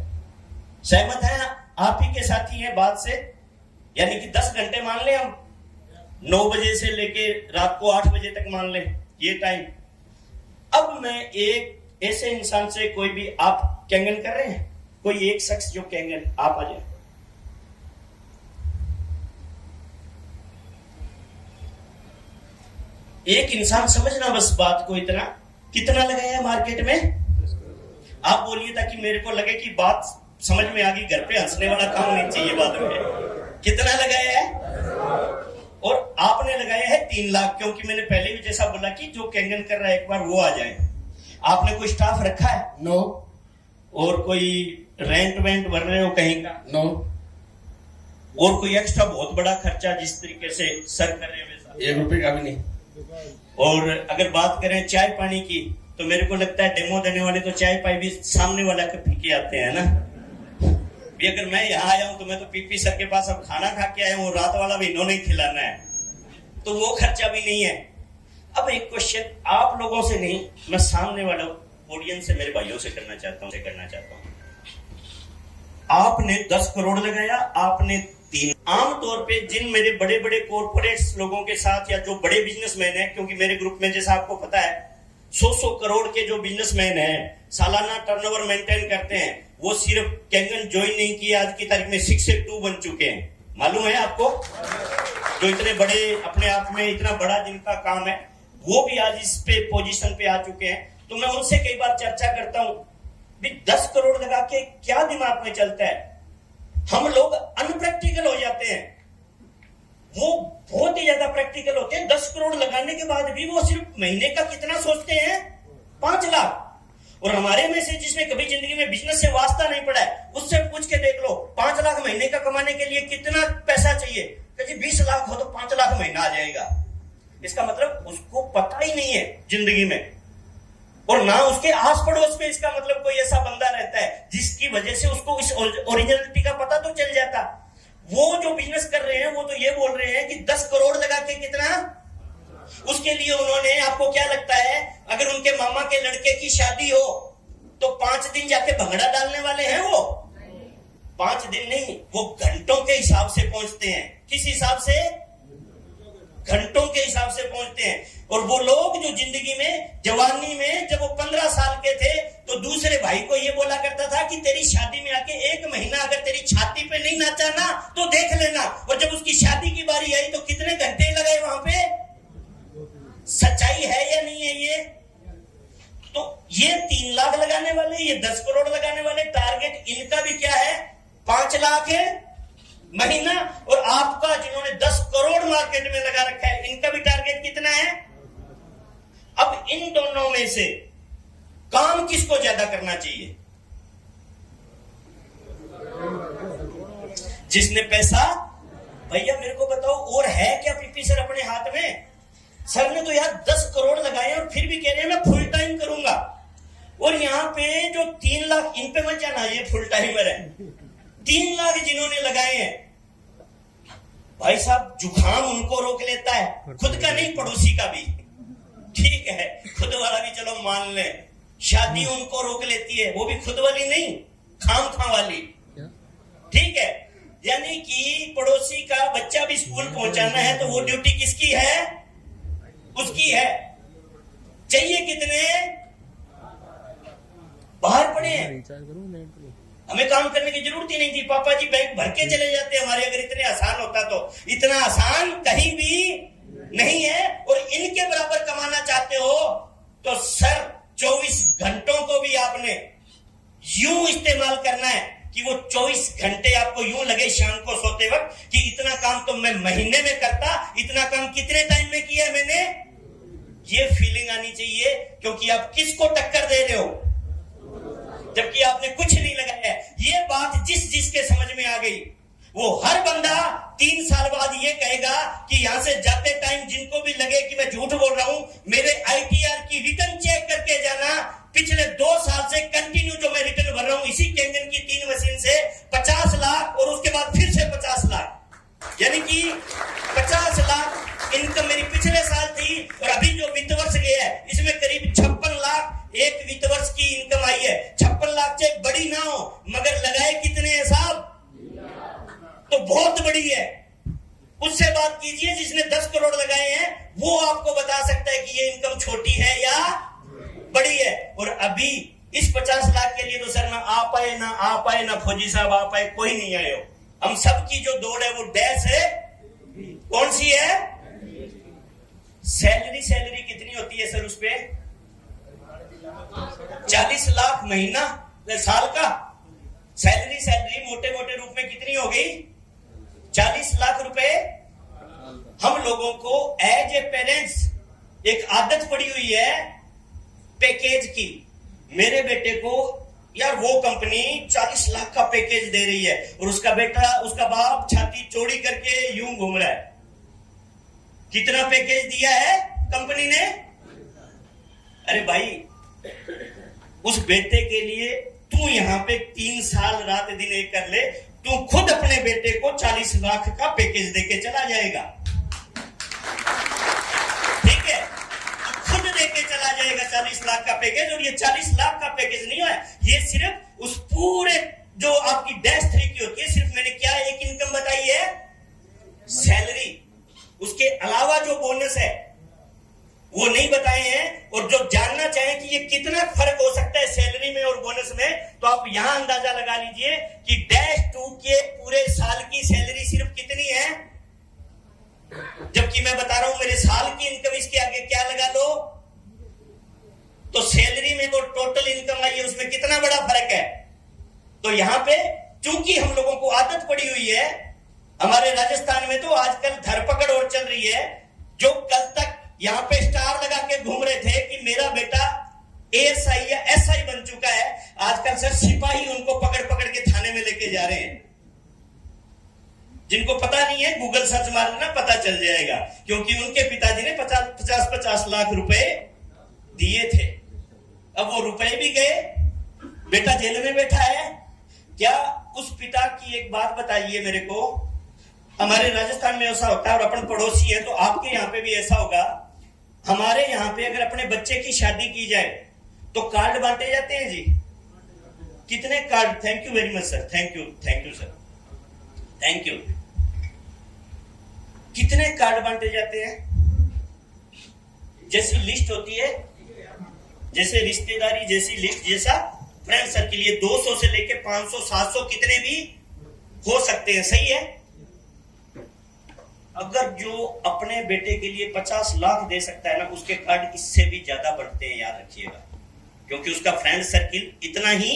सहमत है? आप ही के साथी हैं बात से, यानी कि 10 घंटे मान ले हम, 9 बजे से लेके रात को 8 बजे तक मान ले ये टाइम। अब मैं एक ऐसे इंसान से, कोई भी, आप कैंगन कर रहे हैं, कोई एक शख्स जो कैंगन, आप आ जाए। एक इंसान समझना बस बात को, इतना कितना लगाया है मार्केट में? आप बोलिए ताकि मेरे को लगे कि बात समझ में आ गई, घर पे हंसने वाला काम नहीं चाहिए बाद में। कितना लगाया है? और आपने लगाया है 3 लाख, क्योंकि मैंने पहले भी जैसा बोला कि जो कैंगन कर रहा है एक बार वो आ जाए। आपने कोई स्टाफ रखा है? नो। और कोई रेंट वेंट भर रहे हो कहीं का? नो। और कोई एक्स्ट्रा बहुत बड़ा खर्चा जिस तरीके से सर कर रहे हैं वैसा? 1 रुपए का भी नहीं। और अगर बात करें चाय पानी की, तो मेरे को लगता है डेमो देने वाले तो चाय पाई भी सामने वाला के पी के आते हैं ना। भी अगर मैं यहाँ आया हूं तो मैं तो पीपी सर के पास अब खाना खा के आया हूँ, रात वाला भी इन्होंने ही खिलाना है, तो वो खर्चा भी नहीं है। अब एक क्वेश्चन आप लोगों से नहीं, मैं सामने वाला ऑडियंस से, मेरे भाइयों से करना चाहता हूँ। आपने 10 करोड़ लगाया, आपने 3। आमतौर पे जिन मेरे बड़े बड़े कॉर्पोरेट्स लोगों के साथ, या जो बड़े बिजनेसमैन हैं, क्योंकि मेरे ग्रुप में जैसा आपको पता है 100 करोड़ के जो बिजनेसमैन हैं, सालाना टर्नओवर मेंटेन करते हैं, वो सिर्फ कैंगन ज्वाइन नहीं किए, आज की तारीख में 6 से 2 बन चुके हैं। मालूम है आपको? जो इतने बड़े, अपने आप में इतना बड़ा जिनका काम है, वो भी आज इस पे पोजीशन पे आ चुके हैं। तो मैं उनसे कई बार चर्चा करता हूं, 10 करोड़ लगा के क्या दिमाग में चलता है? हम लोग अनप्रैक्टिकल हो जाते हैं, वो बहुत ही ज्यादा प्रैक्टिकल होते हैं। 10 करोड़ लगाने के बाद भी वो सिर्फ महीने का कितना सोचते हैं? 5 लाख। और हमारे में से जिसने कभी जिंदगी में बिजनेस से वास्ता नहीं पड़ा है, उससे पूछ के देख लो 5 लाख महीने का कमाने के लिए कितना पैसा चाहिए? कि 20 लाख हो तो 5 लाख महीना आ जाएगा। इसका मतलब उसको पता ही नहीं है जिंदगी में, और ना उसके आस पड़ोस में इसका मतलब कोई ऐसा बंदा रहता है जिसकी वजह से उसको इस ओरिजिनलिटी का पता तो चल जाता। वो जो बिजनेस कर रहे हैं वो तो ये बोल रहे हैं कि 10 करोड़ लगा के कितना, उसके लिए उन्होंने, आपको क्या लगता है अगर उनके मामा के लड़के की शादी हो तो 5 दिन जाके भंगड़ा डालने वाले हैं? वो 5 दिन नहीं, वो घंटों के हिसाब से पहुंचते हैं। किस हिसाब से? घंटों के हिसाब से पहुंचते हैं। और वो लोग जो जिंदगी में जवानी में जब वो 15 साल के थे तो दूसरे भाई को ये बोला करता था कि तेरी शादी में आके 1 महीना अगर तेरी छाती पे नहीं नाचा ना तो देख लेना। और जब उसकी शादी की बारी आई तो कितने घंटे लगाए वहां पे। सच्चाई है या नहीं है ये? तो ये 3 लाख लगाने वाले, ये 10 करोड़ लगाने वाले, टारगेट इनका भी क्या है? 5 लाख है महीना। और आपका जिन्होंने 10 करोड़ मार्केट में लगा रखा है, इनका भी टारगेट कितना है? अब इन दोनों में से काम किसको ज्यादा करना चाहिए? जिसने पैसा। भैया मेरे को बताओ, और है क्या पीपी सर अपने हाथ में? सर ने तो यार 10 करोड़ लगाए और फिर भी कह रहे हैं मैं फुल टाइम करूंगा। और यहाँ पे जो 3 लाख, इन पे मत जाना, ये फुल टाइमर है। 3 लाख जिन्होंने लगाए हैं, भाई साहब जुखाम उनको रोक लेता है, खुद का नहीं पड़ोसी का भी। ठीक है, खुद वाला भी चलो मान ले। शादी उनको रोक लेती है, वो भी खुद वाली नहीं, खाम खा वाली। ठीक है, यानी कि पड़ोसी का बच्चा भी स्कूल पहुंचाना है तो वो ड्यूटी किसकी है? उसकी है। चाहिए कितने? बाहर पड़े हैं, हमें काम करने की जरूरत ही नहीं थी। पापा जी बैंक भर के चले जाते हमारे, अगर इतने आसान होता तो। इतना आसान कहीं भी नहीं है। और इनके बराबर कमाना चाहते हो तो सर 24 घंटों को भी आपने यूं इस्तेमाल करना है कि वो 24 घंटे आपको यूं लगे शाम को सोते वक्त कि इतना काम तो मैं महीने में करता, इतना काम कितने टाइम में किया मैंने। ये फीलिंग आनी चाहिए, क्योंकि आप किसको टक्कर दे रहे हो जबकि आपने कुछ नहीं लगाया है। ये बात जिस जिसके समझ में आ गई, वो हर बंदा 3 साल बाद ये कहेगा कि यहां से जाते टाइम जिनको भी लगे कि मैं झूठ बोल रहा हूं, मेरे ITR की रिटर्न चेक करके जाना। पिछले 2 साल से कंटिन्यू जो मैं रिटर्न भर रहा हूं इसी कैंगन की 3 मशीन से 50 लाख और उसके बाद फिर से 50 लाख, यानी कि 50 लाख इनकम मेरी पिछले साल थी। और अभी जो वित्त वर्ष गया है इसमें करीब 56 लाख एक वित्त वर्ष की इनकम आई है। 56 लाख से बड़ी ना हो, मगर लगाए कितने हैं साहब? तो बहुत बड़ी है। उससे बात कीजिए जिसने 10 करोड़ लगाए हैं, वो आपको बता सकता है कि ये इनकम छोटी है या बड़ी है। और अभी इस 50 लाख के लिए तो सर ना आ पाए ना फौजी साहब आ पाए, कोई नहीं आए हो। हम सबकी जो दौड़ है वो डैश है। कौन सी है? सैलरी कितनी होती है सर उस पे? 40 लाख महीना साल का। सैलरी मोटे मोटे रूप में कितनी हो गई? 40 लाख रुपए। हम लोगों को एज ए पेरेंट्स एक आदत पड़ी हुई है पैकेज की। मेरे बेटे को यार वो कंपनी 40 लाख का पैकेज दे रही है और उसका बेटा, उसका बाप छाती चौड़ी करके यूं घूम रहा है। कितना पैकेज दिया है कंपनी ने? अरे भाई, उस बेटे के लिए तू यहाँ पे 3 साल रात दिन एक कर ले, तू खुद अपने बेटे को 40 लाख का पैकेज देके चला जाएगा। ठीक है, तू खुद देके चला जाएगा 40 लाख का पैकेज। और ये 40 लाख का पैकेज नहीं है, ये सिर्फ उस पूरे जो आपकी -3 की होती है, सिर्फ मैंने क्या एक इनकम बताई है, सैलरी। उसके अलावा जो बोनस है वो नहीं बताए हैं। और जो जानना चाहें कि ये कितना फर्क हो सकता है सैलरी में और बोनस में, तो आप यहां अंदाजा लगा लीजिए कि -2 के पूरे साल की सैलरी सिर्फ कितनी है, जबकि मैं बता रहा हूं मेरे साल की इनकम इसके आगे क्या लगा लो। तो सैलरी में वो टोटल इनकम आई है, उसमें कितना बड़ा फर्क है। तो यहां पे चूंकि हम लोगों को आदत पड़ी हुई है, हमारे राजस्थान में तो आजकल धरपकड़ और चल रही है। जो कल तक यहां पे स्टार लगा के घूम रहे थे कि मेरा बेटा ASI या SI बन चुका है, आजकल सर सिपाही उनको पकड़ पकड़ के थाने में लेके जा रहे हैं। जिनको पता नहीं है गूगल सर्च मार लेना, पता चल जाएगा। क्योंकि उनके पिताजी ने 50 लाख रुपए दिए थे। अब वो रुपए भी गए, बेटा जेल में बैठा है। क्या उस पिता की एक बात बताइए मेरे को, हमारे राजस्थान में ऐसा होता है और अपन पड़ोसी है तो आपके यहाँ पे भी ऐसा होगा। हमारे यहाँ पे अगर अपने बच्चे की शादी की जाए तो कार्ड बांटे जाते हैं जी। कितने card? Thank you very much sir, thank you sir, thank you. कितने कार्ड बांटे जाते हैं? जैसी लिस्ट होती है, जैसे रिश्तेदारी जैसी लिस्ट जैसा फ्रेंड सर्किल, ये 200 से लेके 500 700 कितने भी हो सकते हैं, सही है। अगर जो अपने बेटे के लिए 50 लाख दे सकता है ना, उसके कार्ड इससे भी ज्यादा बढ़ते हैं, याद रखिएगा, क्योंकि उसका फ्रेंड सर्किल इतना ही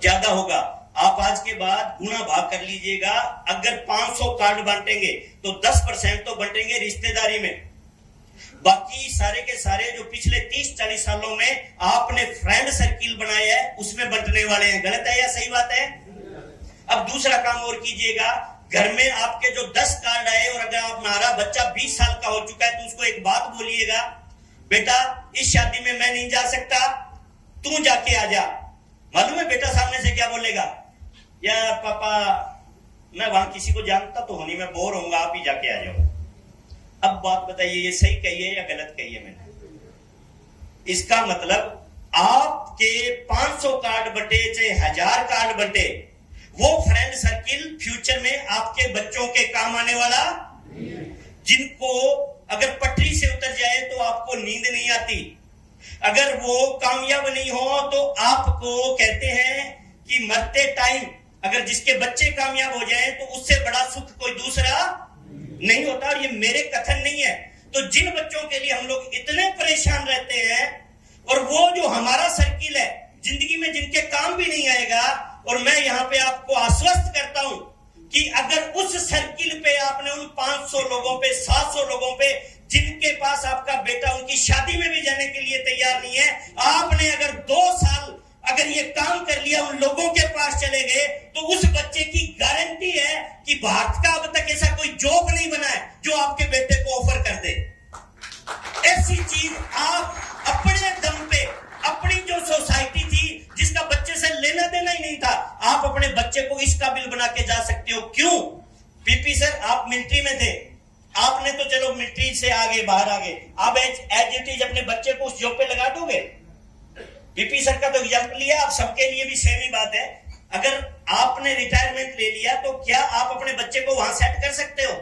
ज्यादा होगा। आप आज के बाद गुना भाग कर लीजिएगा, अगर 500 कार्ड बांटेंगे तो 10% तो बंटेंगे रिश्तेदारी में, बाकी सारे के सारे जो पिछले 30-40 सालों में आपने फ्रेंड सर्किल बनाया है उसमें बंटने वाले हैं। गलत है या सही बात है? अब दूसरा काम और कीजिएगा, घर में आपके जो 10 कार्ड आए और अगर हमारा बच्चा 20 साल का हो चुका है तो उसको एक बात बोलिएगा, बेटा इस शादी में मैं नहीं जा सकता, तू जाके आ जा। मालूम है बेटा सामने से क्या बोलेगा? यार पापा मैं वहां किसी को जानता तो नहीं, मैं बोर होऊंगा, आप ही जाके आ जाओ। अब बात बताइए, ये सही कही है या गलत कही है मैंने? इसका मतलब आपके 500 कार्ड बटे चाहे 1000 कार्ड बटे, वो फ्रेंड सर्किल फ्यूचर में आपके बच्चों के काम आने वाला, जिनको अगर पटरी से उतर जाए तो आपको नींद नहीं आती, अगर वो कामयाब नहीं हो तो आपको कहते हैं कि मरते टाइम अगर जिसके बच्चे कामयाब हो जाए तो उससे बड़ा सुख कोई दूसरा नहीं होता। और ये मेरे कथन नहीं है। तो जिन बच्चों के लिए हम लोग इतने परेशान रहते हैं और वो जो हमारा सर्किल है जिंदगी में जिनके काम भी नहीं आएगा, और मैं यहां पे आपको आश्वस्त करता हूं कि अगर उस सर्किल पे आपने उन 500 लोगों पे 700 लोगों पे जिनके पास आपका बेटा उनकी शादी में भी जाने के लिए तैयार नहीं है, आपने अगर 2 साल अगर ये काम कर लिया, उन लोगों के पास चले गए, तो उस बच्चे की गारंटी है कि भारत का अब तक ऐसा कोई जॉब नहीं बना है जो आपके बेटे को ऑफर कर दे। ऐसी चीज आप अपने दम पे, अपनी जो सोसाइटी थी जिसका बच्चे से लेना देना ही नहीं था, आप अपने बच्चे को इस काबिल बना के जा सकते हो। क्यों? पीपी सर आप मिलिट्री में थे, आपने तो चलो मिलिट्री से आगे बाहर आ गए, आप एज इट इज अपने बच्चे को उस जॉब पे लगा दोगे? पीपी सर का तो एग्जाम्पल लिया, आप सबके लिए भी सेम ही बात है। अगर आपने रिटायरमेंट ले लिया तो क्या आप अपने बच्चे को वहां सेट कर सकते हो?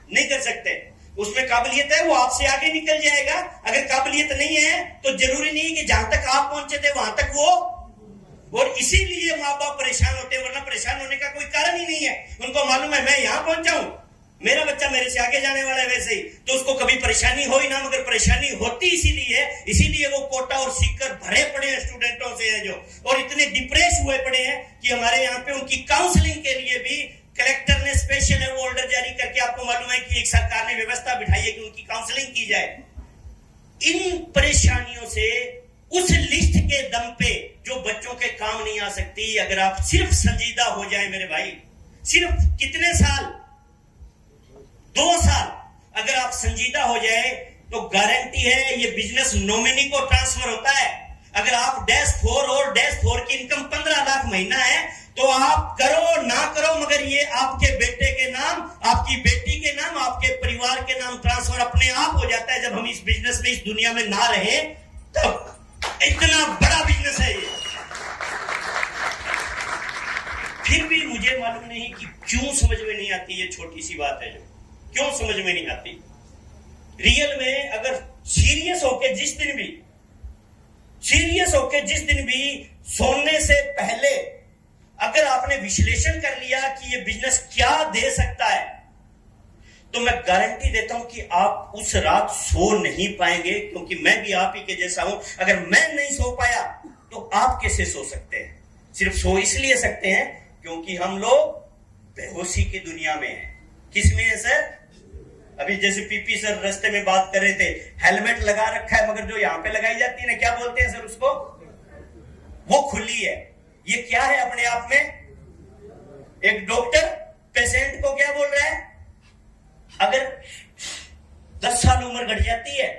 नहीं कर सकते। उसमें काबिलियत है, वो आपसे आगे निकल जाएगा। अगर काबिलियत नहीं है तो जरूरी नहीं कि जहां तक आप पहुंचे थे वहां तक वो, और इसीलिए माँ बाप परेशान होते हैं, वरना परेशान होने का कोई कारण ही नहीं है। उनको मालूम है मैं यहां पहुंचा हूं, मेरा बच्चा मेरे से आगे जाने वाला है, वैसे ही तो उसको कभी परेशानी हो ही ना, मगर परेशानी होती इसीलिए वो कोटा और सीकर भरे पड़े हैं स्टूडेंटों से हैं जो, और इतने डिप्रेस हुए पड़े हैं कि हमारे यहाँ पे उनकी काउंसलिंग के लिए भी कलेक्टर ने स्पेशल ऑर्डर जारी करके, आपको मालूम है कि एक सरकार ने व्यवस्था बिठाई है कि उनकी काउंसलिंग की जाए। इन परेशानियों से उस लिस्ट के दम पे जो बच्चों के काम नहीं आ सकती, अगर आप सिर्फ संजीदा हो जाए मेरे भाई, सिर्फ कितने साल, 2 साल अगर आप संजीदा हो जाए तो गारंटी है ये बिजनेस नॉमिनी को ट्रांसफर होता है। अगर आप -4 और -4 की इनकम 15 लाख महीना है तो आप करो ना करो, मगर ये आपके बेटे के नाम, आपकी बेटी के नाम, आपके परिवार के नाम ट्रांसफर अपने आप हो जाता है। जब हम इस बिजनेस में इस दुनिया में ना रहे तब, इतना बड़ा बिजनेस है ये। फिर भी मुझे मालूम नहीं कि क्यों समझ में नहीं आती, ये छोटी सी बात है जो क्यों समझ में नहीं आती। रियल में अगर सीरियस होके जिस दिन भी सोने से पहले अगर आपने विश्लेषण कर लिया कि ये बिजनेस क्या दे सकता है, तो मैं गारंटी देता हूं कि आप उस रात सो नहीं पाएंगे, क्योंकि मैं भी आप ही के जैसा हूं। अगर मैं नहीं सो पाया तो आप कैसे सो सकते हैं? सिर्फ सो इसलिए सकते हैं क्योंकि हम लोग बेहोशी की दुनिया में हैं। किस में है सर? अभी जैसे पीपी सर रास्ते में बात कर रहे थे, हेलमेट लगा रखा है मगर जो यहां पे लगाई जाती है ना, क्या बोलते हैं सर उसको? वो खुली है। ये क्या है अपने आप में? एक डॉक्टर पेशेंट को क्या बोल रहा है? अगर 10 साल उम्र घट जाती है,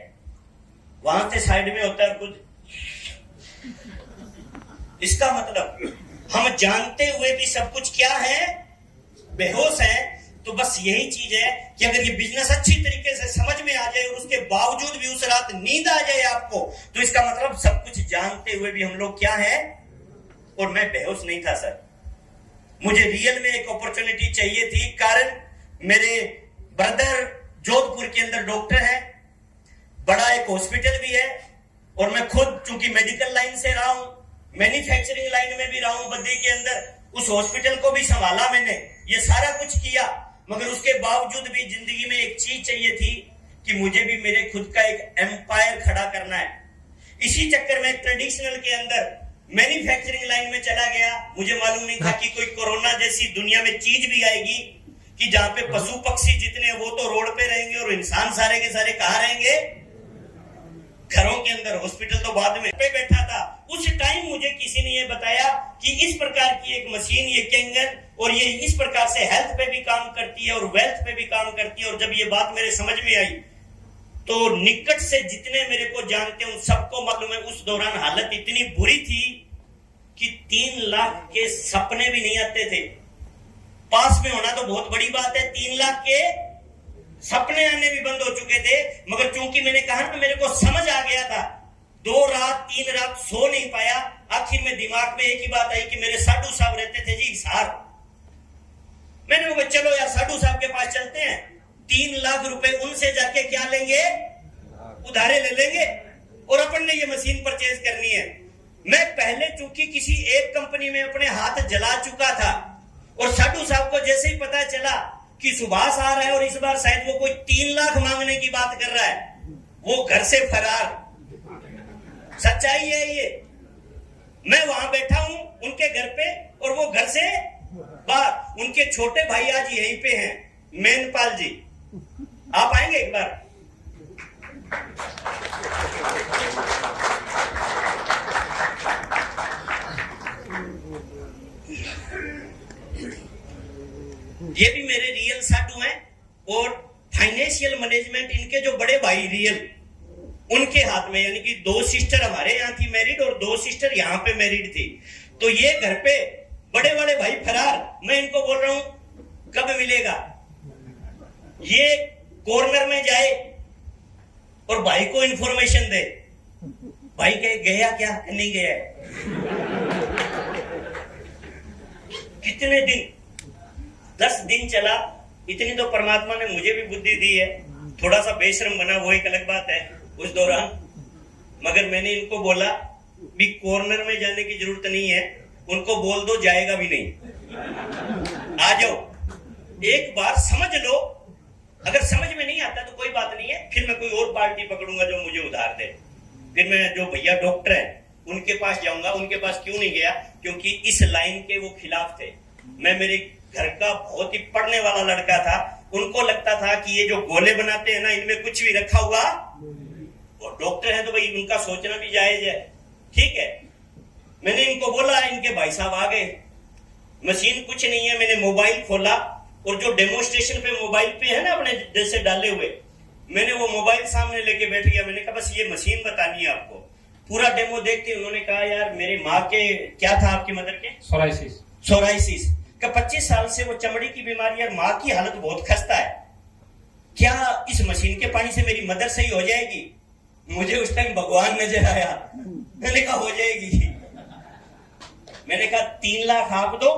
वहां से साइड में होता है कुछ, इसका मतलब हम जानते हुए भी सब कुछ क्या है, बेहोश है। तो बस यही चीज है कि अगर ये बिजनेस अच्छी तरीके से समझ में आ जाए और उसके बावजूद भी उस रात नींद आ जाए आपको, तो इसका मतलब सब कुछ जानते हुए भी हम लोग क्या है। और मैं बेहोश नहीं था सर, मुझे रियल में एक अपॉर्चुनिटी चाहिए थी, कारण मेरे ब्रदर जोधपुर के अंदर डॉक्टर है, बड़ा एक हॉस्पिटल भी है, और मैं खुद चूंकि मेडिकल लाइन से रहा हूं, मैन्युफैक्चरिंग लाइन में भी रहा हूं बद्दी के अंदर, उस हॉस्पिटल को भी संभाला मैंने, ये सारा कुछ किया। मगर उसके बावजूद भी जिंदगी में एक चीज चाहिए थी कि मुझे भी मेरे खुद का एक एम्पायर खड़ा करना है। इसी चक्कर में ट्रेडिशनल के अंदर मैन्युफैक्चरिंग लाइन में चला गया। मुझे मालूम नहीं था कि कोई कोरोना जैसी दुनिया में चीज भी आएगी कि जहां पे पशु पक्षी जितने वो तो रोड पे रहेंगे और इंसान सारे के सारे कहां रहेंगे, घरों के अंदर। हॉस्पिटल तो बाद में पे बैठा था। उस टाइम मुझे किसी ने ये बताया कि इस प्रकार की एक मशीन, ये कैंगन, और ये इस प्रकार से हेल्थ पे भी काम करती है और वेल्थ पे भी काम करती है। और जब ये बात मेरे समझ में आई तो निकट से जितने मेरे को जानते हैं उन सबको मालूम है उस दौरान हालत इतनी बुरी थी कि 3 लाख के सपने भी नहीं आते थे। पास में होना तो बहुत बड़ी बात है, 3 लाख के सपने आने भी बंद हो चुके थे। मगर चूंकि मैंने कहा ना, मेरे को समझ आ गया था, 2 रात 3 रात सो नहीं पाया। आखिर में दिमाग में एक ही बात आई कि मेरे साधु साहब रहते थे जी हिसार। मैंने कहा चलो यार साधु साहब के पास चलते हैं, 3 लाख रुपए उनसे जाके क्या लेंगे, उधारे ले लेंगे, और अपन ने ये मशीन परचेज करनी है। मैं पहले चूंकि किसी एक कंपनी में अपने हाथ जला चुका था, और साधु साहब को जैसे ही पता चला कि सुभाष आ रहा है और इस बार शायद वो कोई 3 लाख मांगने की बात कर रहा है, वो घर से फरार। सच्चाई है ये। मैं वहां बैठा हूं उनके घर पे, और वो घर से बाहर। उनके छोटे भाई आज यहीं पे हैं, मेनपाल जी, आप आएंगे एक बार? ये भी मेरे रियल साधु हैं, और फाइनेंशियल मैनेजमेंट इनके जो बड़े भाई रियल, उनके हाथ में। यानी कि 2 सिस्टर हमारे यहाँ थी मैरिड और 2 सिस्टर यहाँ पे मैरिड थी। तो ये घर पे बड़े बड़े भाई फरार। मैं इनको बोल रहा हूं कब मिलेगा, ये कॉर्नर में जाए और भाई को इंफॉर्मेशन दे। भाई कहे गया क्या, नहीं गया। कितने दिन, 10 दिन चला। इतनी तो परमात्मा ने मुझे भी बुद्धि दी है। थोड़ा सा बेशरम बना वो एक अलग बात है उस दौरान। मगर मैंने इनको बोला भी कॉर्नर में जाने की जरूरत नहीं है, उनको बोल दो जाएगा भी नहीं, आ जाओ एक बार समझ लो। अगर समझ में नहीं आता तो कोई बात नहीं है, फिर मैं कोई और पार्टी पकड़ूंगा जो मुझे उधार दे। फिर मैं जो भैया डॉक्टर है उनके पास जाऊंगा। उनके पास क्यों नहीं गया, क्योंकि इस लाइन के वो खिलाफ थे। मैं मेरे घर का बहुत ही पढ़ने वाला लड़का था, उनको लगता था कि ये जो गोले बनाते हैं ना, इनमें कुछ भी रखा हुआ, वो डॉक्टर है तो भाई उनका सोचना भी जायज है, ठीक है। मैंने इनको बोला, इनके भाई साहब आ गए। मशीन कुछ नहीं है, मैंने मोबाइल खोला और जो डेमोस्ट्रेशन पे मोबाइल पे है ना अपने जैसे डाले हुए, मैंने वो मोबाइल सामने लेके बैठ गया। मैंने कहा बस ये मशीन बतानी है आपको। पूरा डेमो देखते उन्होंने कहा यार मेरी माँ के क्या था, आपकी मदर के सोराइसिस का 25 साल से वो चमड़ी की बीमारी, यार माँ की हालत बहुत खस्ता है, क्या इस मशीन के पानी से मेरी मदर सही हो जाएगी? मुझे उस टाइम भगवान नजर आया। मैंने कहा हो जाएगी। मैंने कहा 3 लाख आप दो,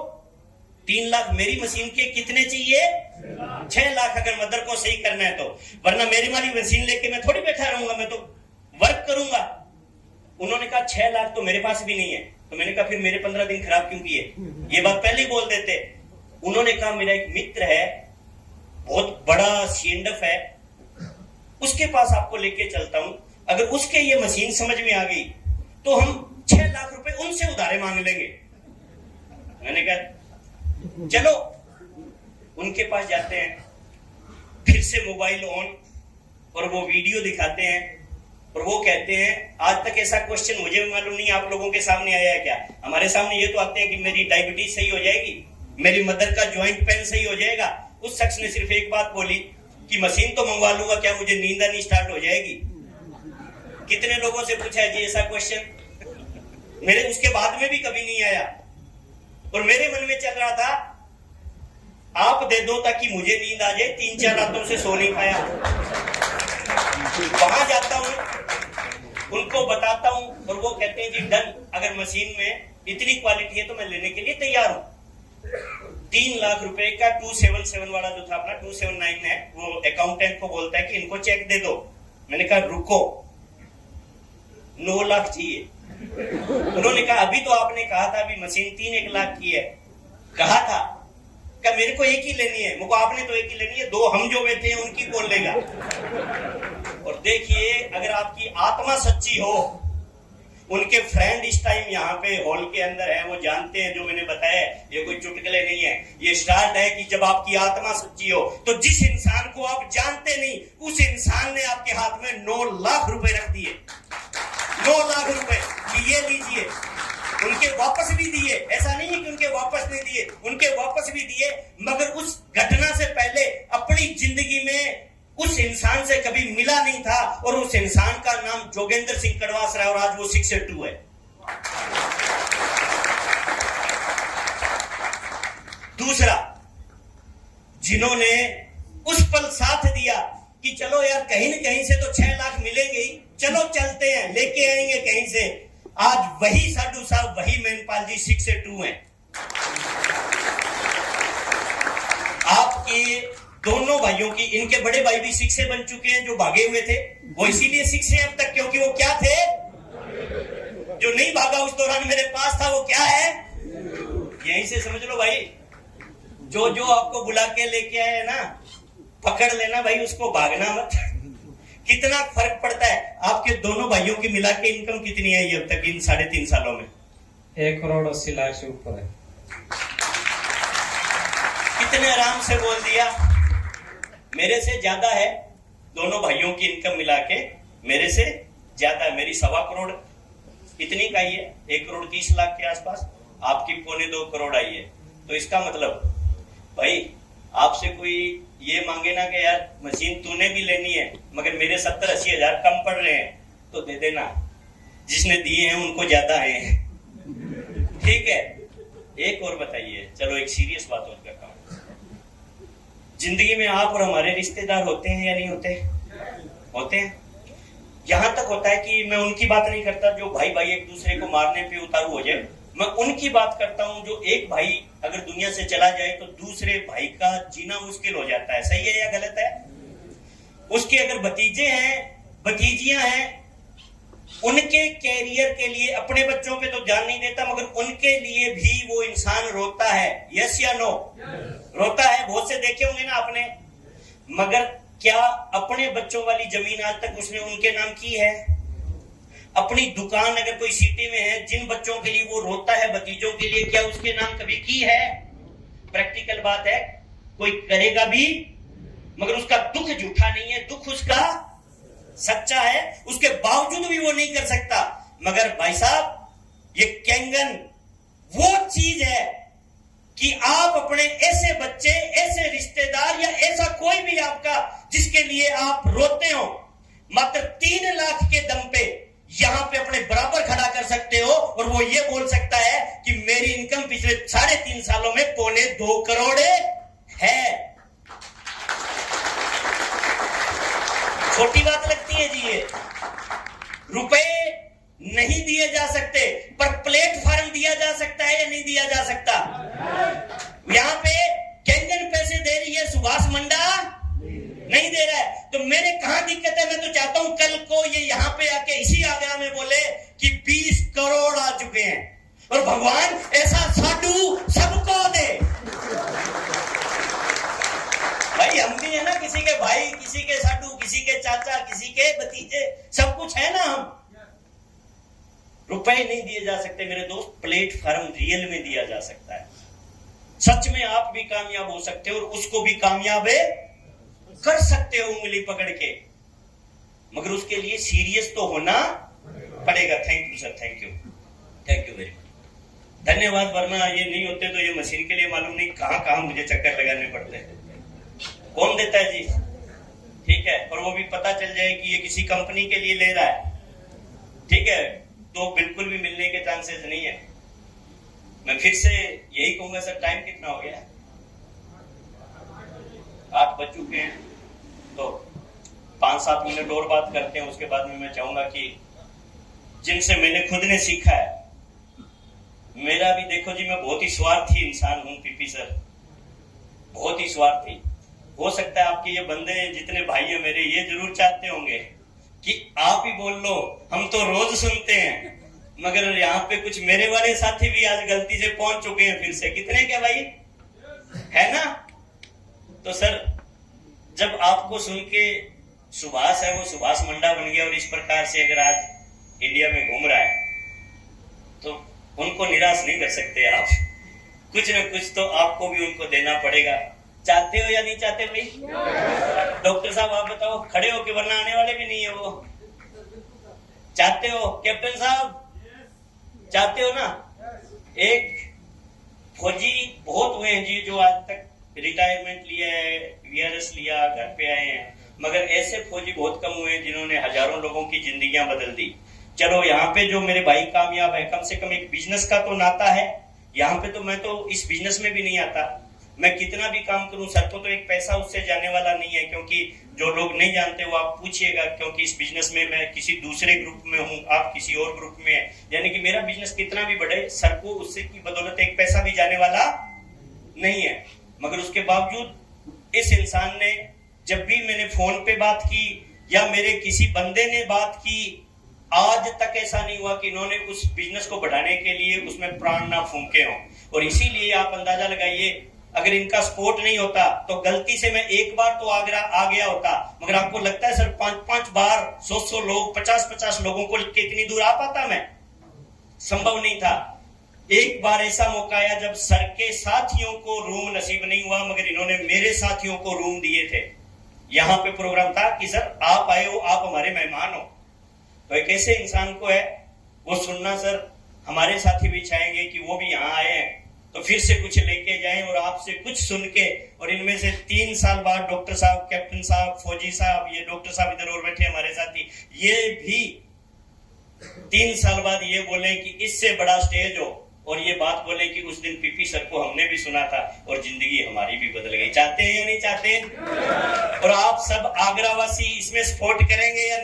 3 लाख मेरी मशीन के कितने चाहिए? 6 लाख अगर मदर को सही करना है तो, वरना मेरी वाली मशीन लेके मैं थोड़ी बैठा रहूंगा, मैं तो वर्क करूंगा। उन्होंने कहा 6 लाख तो मेरे पास भी नहीं है। तो मैंने कहा फिर मेरे 15 दिन खराब क्यों किए? ये बात पहले ही बोल देते। उन्होंने कहा मेरा एक मित्र है, बहुत बड़ा सीएनडफ है, उसके पास आपको लेके चलता हूं। अगर उसके ये मशीन समझ में आ गई तो हम 6 लाख रुपए उनसे उधारे मांग लेंगे। मैंने कहा चलो उनके पास जाते हैं। फिर से मोबाइल ऑन और वो वीडियो दिखाते हैं और वो कहते हैं, आज तक ऐसा क्वेश्चन मुझे मालूम नहीं आप लोगों के सामने आया है क्या? हमारे सामने ये तो आते हैं कि मेरी डायबिटीज सही हो जाएगी, मेरी मदर का ज्वाइंट पेन सही हो जाएगा। उस शख्स ने सिर्फ एक बात बोली कि मशीन तो मंगवा लूंगा, क्या मुझे नींद आनी स्टार्ट हो जाएगी? कितने लोगों से पूछा है जी ऐसा क्वेश्चन? मेरे उसके बाद में भी कभी नहीं आया। और मेरे मन में चल रहा था आप दे दो ताकि मुझे नींद आ जाए, 3-4 रातों से सो नहीं पाया। वहां जाता हूं, उनको बताता हूं और वो कहते हैं जी डन, अगर मशीन में इतनी क्वालिटी है तो मैं लेने के लिए तैयार हूं। 3 लाख रुपए का 277 वाला जो था अपना 279 है, वो अकाउंटेंट को बोलता है कि इनको चेक दे दो। मैंने कहा रुको, 9 लाख चाहिए। उन्होंने कहा अभी तो आपने कहा था अभी मशीन 3 लाख की है। कहा था क्या मेरे को एक ही लेनी है? मुझको आपने तो एक ही लेनी है, 2 हम जो बैठे हैं उनकी कौन लेगा? और देखिए, अगर आपकी आत्मा सच्ची हो, उनके फ्रेंड इस टाइम यहाँ पे हॉल के अंदर है, वो जानते हैं जो मैंने बताया, ये कोई चुटकुले नहीं है, ये स्टार्ट है कि जब आपकी आत्मा सच्ची हो तो जिस इंसान को आप जानते नहीं, उस इंसान ने आपके हाथ में 9 लाख रुपए रख दिए। 9 लाख रुपए कि ये लीजिए। उनके वापस भी दिए, ऐसा नहीं है कि उनके वापस नहीं दिए, उनके वापस भी दिए, मगर उस घटना से पहले अपनी जिंदगी में उस इंसान से कभी मिला नहीं था, और उस इंसान का नाम जोगेंद्र सिंह कड़वास है, और आज वो 6'2" है। दूसरा, जिन्होंने उस पल साथ दिया कि चलो यार कहीं न कहीं से तो 6 लाख मिलेंगे ही, चलो चलते हैं, लेके आएंगे कहीं से, आज वही साधु साहब, वही मेनपाल जी 6'2" हैं। आपके दोनों भाइयों की, इनके बड़े भाई भी 6 बन चुके हैं, जो भागे हुए थे वो इसीलिए 6 हैं अब तक, क्योंकि वो क्या थे? जो नहीं भागा उस दौरान मेरे पास था, वो क्या है? यहीं से समझ लो भाई, जो जो आपको बुला के लेके आए ना, पकड़ लेना भाई, उसको भागना मत। कितना फर्क पड़ता है। आपके दोनों भाइयों की मिला के इनकम कितनी है अब तक इन 3.5 सालों में? 1,80,00,000 से ऊपर है। कितने आराम से बोल दिया, मेरे से ज्यादा है। दोनों भाइयों की इनकम मिला के मेरे से ज्यादा है। मेरी 1.25 करोड़ इतनी का ही है, 1,30,00,000 के आसपास। आपकी 2.25 करोड़ आई है। तो इसका मतलब भाई, आपसे कोई ये मांगे ना कि यार मशीन तूने भी लेनी है मगर मेरे 70-80 हजार कम पड़ रहे हैं, तो दे देना। जिसने दिए हैं उनको ज्यादा है, ठीक है। एक और बताइए, चलो एक सीरियस बात और करता हूं। जिंदगी में आप और हमारे रिश्तेदार होते हैं या नहीं होते? होते हैं। यहां तक होता है कि मैं उनकी बात नहीं करता जो भाई भाई एक दूसरे को मारने पे उतारू हो जाए, मैं उनकी बात करता हूं जो एक भाई अगर दुनिया से चला जाए तो दूसरे भाई का जीना मुश्किल हो जाता है। सही है या गलत है? उसके अगर भतीजे हैं, भतीजियां हैं, उनके कैरियर के लिए, अपने बच्चों पे तो ध्यान नहीं देता मगर उनके लिए भी वो इंसान रोता है। यस या नो? रोता है। बहुत से देखे होंगे ना आपने। मगर क्या अपने बच्चों वाली जमीन आज तक उसने उनके नाम की है? अपनी दुकान अगर कोई सिटी में है, जिन बच्चों के लिए वो रोता है, भतीजों के लिए, क्या उसके नाम कभी की है? प्रैक्टिकल बात है, कोई करेगा भी मगर उसका दुख झूठा नहीं है, दुख उसका सच्चा है। उसके बावजूद भी वो नहीं कर सकता। मगर भाई साहब, ये कैंगन वो चीज है कि आप अपने ऐसे बच्चे, ऐसे रिश्तेदार या ऐसा कोई भी आपका जिसके लिए आप रोते हो, मात्र 3 लाख के दम पे यहां पे अपने बराबर खड़ा कर सकते हो, और वो ये बोल सकता है कि मेरी इनकम पिछले 3.5 सालों में 2.25 करोड़ है। छोटी बात लगती है जी ये? रुपए नहीं दिए जा सकते, पर प्लेटफॉर्म दिया जा सकता है या नहीं दिया जा सकता? यहां पे कैंगन पैसे दे रही है, सुभाष मंडा नहीं दे रहा है। तो मेरे कहां दिक्कत है? मैं तो चाहता हूं कल को ये यहां पे आके इसी आगरा में बोले कि 20 करोड़ आ चुके हैं, और भगवान ऐसा साधु सबको दे। भाई हम भी है ना, किसी के भाई, किसी के साधु, किसी के चाचा, किसी के भतीजे, सब कुछ है ना हम। रुपए नहीं दिए जा सकते मेरे दोस्त, प्लेटफॉर्म रियल में दिया जा सकता है। सच में आप भी कामयाब हो सकते हो और उसको भी कामयाब कर सकते हो उंगली पकड़ के, मगर उसके लिए सीरियस तो होना पड़ेगा। Thank you sir, thank you very much, धन्यवाद। वरना ये नहीं होते तो ये मशीन के लिए मालूम नहीं कहां मुझे चक्कर लगाने पड़ते हैं। कौन देता है जी? ठीक है, और वो भी पता चल जाए कि ये किसी कंपनी के लिए ले रहा है, ठीक है, तो बिल्कुल भी मिलने के चांसेस नहीं है। मैं फिर से यही कहूंगा सर, टाइम कितना हो गया? 8 बज चुके हैं, तो 5-7 मिनट और बात करते हैं। उसके बाद में मैं चाहूंगा कि जिनसे मैंने खुद ने सीखा है, मेरा भी देखो जी, मैं बहुत ही स्वार्थी इंसान हूं पीपी सर, बहुत ही स्वार्थी। हो सकता है आपके ये बंदे जितने भाई है मेरे ये जरूर चाहते होंगे कि आप ही बोल लो, हम तो रोज सुनते हैं, मगर यहाँ पे कुछ मेरे वाले साथी भी आज गलती से पहुंच चुके हैं फिर से। कितने क्या भाई है ना? तो सर जब आपको सुन के सुभाष है वो सुभाष मंडा बन गया और इस प्रकार से अगर आज इंडिया में घूम रहा है तो उनको निराश नहीं कर सकते आप। कुछ न कुछ तो आपको भी उनको देना पड़ेगा। चाहते हो या नहीं चाहते भाई? डॉक्टर साहब आप बताओ, खड़े हो के वरना आने वाले भी नहीं है वो। चाहते हो कैप्टन साहब? चाहते हो ना? एक फौजी बहुत हुए हैं जी जो आज तक रिटायरमेंट लिया है, वीआरएस लिया, घर पे आए हैं, मगर ऐसे फौजी बहुत कम हुए हैं जिन्होंने हजारों लोगों की जिंदगियां बदल दी। चलो यहाँ पे जो मेरे भाई कामयाब है, कम से कम एक बिजनेस का तो नाता है। यहाँ पे तो मैं तो इस बिजनेस में भी नहीं आता। मैं कितना भी काम करूं सर को तो एक पैसा उससे जाने वाला नहीं है, क्योंकि जो लोग नहीं जानते वो आप पूछिएगा, क्योंकि इस बिजनेस में मैं किसी दूसरे ग्रुप में हूं, आप किसी और ग्रुप में है। यानी कि मेरा बिजनेस कितना भी बढ़े सर को उससे की बदौलत एक पैसा भी जाने वाला नहीं है। मगर उसके बावजूद इस इंसान ने जब भी मैंने फोन पे बात की या मेरे किसी बंदे ने बात की, आज तक ऐसा नहीं हुआ कि इन्होंने उस बिजनेस को बढ़ाने के लिए उसमें प्राण ना फूंके हों। और इसीलिए आप अंदाजा लगाइए, अगर इनका सपोर्ट नहीं होता तो गलती से मैं एक बार तो आगरा आ गया होता, मगर आपको लगता है सर 5-5 बार 100 लोग 50-50 लोगों को कितनी दूर आ पाता मैं? संभव नहीं था। एक बार ऐसा मौका आया जब सर के साथियों को रूम नसीब नहीं हुआ, मगर इन्होंने मेरे साथियों को रूम दिए थे। यहाँ पे प्रोग्राम था कि सर आप आए हो, आप हमारे मेहमान हो। तो एक ऐसे इंसान को है वो सुनना सर, हमारे साथी भी चाहेंगे कि वो भी यहाँ आए हैं तो फिर से कुछ लेके जाएं और आपसे कुछ सुन के। और इनमें से 3 साल बाद डॉक्टर साहब, कैप्टन साहब, फौजी साहब, ये डॉक्टर साहब इधर और बैठे हमारे साथी, ये भी 3 साल बाद ये बोले कि इससे बड़ा स्टेज हो, और ये बात बोले कि उस दिन पीपी सर को हमने भी सुना था और जिंदगी हमारी भी बदल गई। चाहते हैं या नहीं चाहते? और आप सब आगरा वासी इसमें सपोर्ट करेंगे या नहीं?